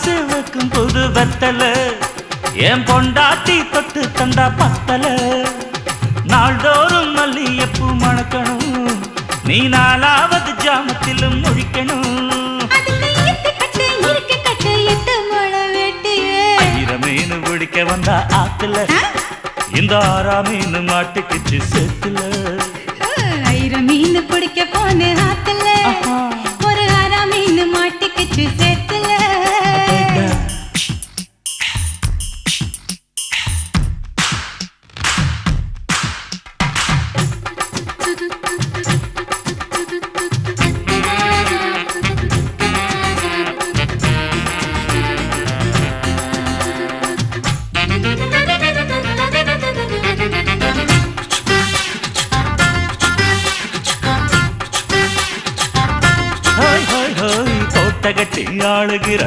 சிவக்கும் புது வெத்தல என் பொண்டாட்டி தொட்டு தந்தா பத்தல நாள்தோறும் மல்லியப்பூ மணக்கணும் நீ நாலாவது ஜாமத்திலும் முழிக்கணும் மீன் பிடிக்க வந்தா ஆத்துல இந்த 6 மீன் மாட்டுக்குச்சு சேத்துல மீன் பிடிக்க போன ஆத்துல ஒரு 6 மீன் மாட்டுக்குச்சு சேத்துல கட்டி ஆளுகிற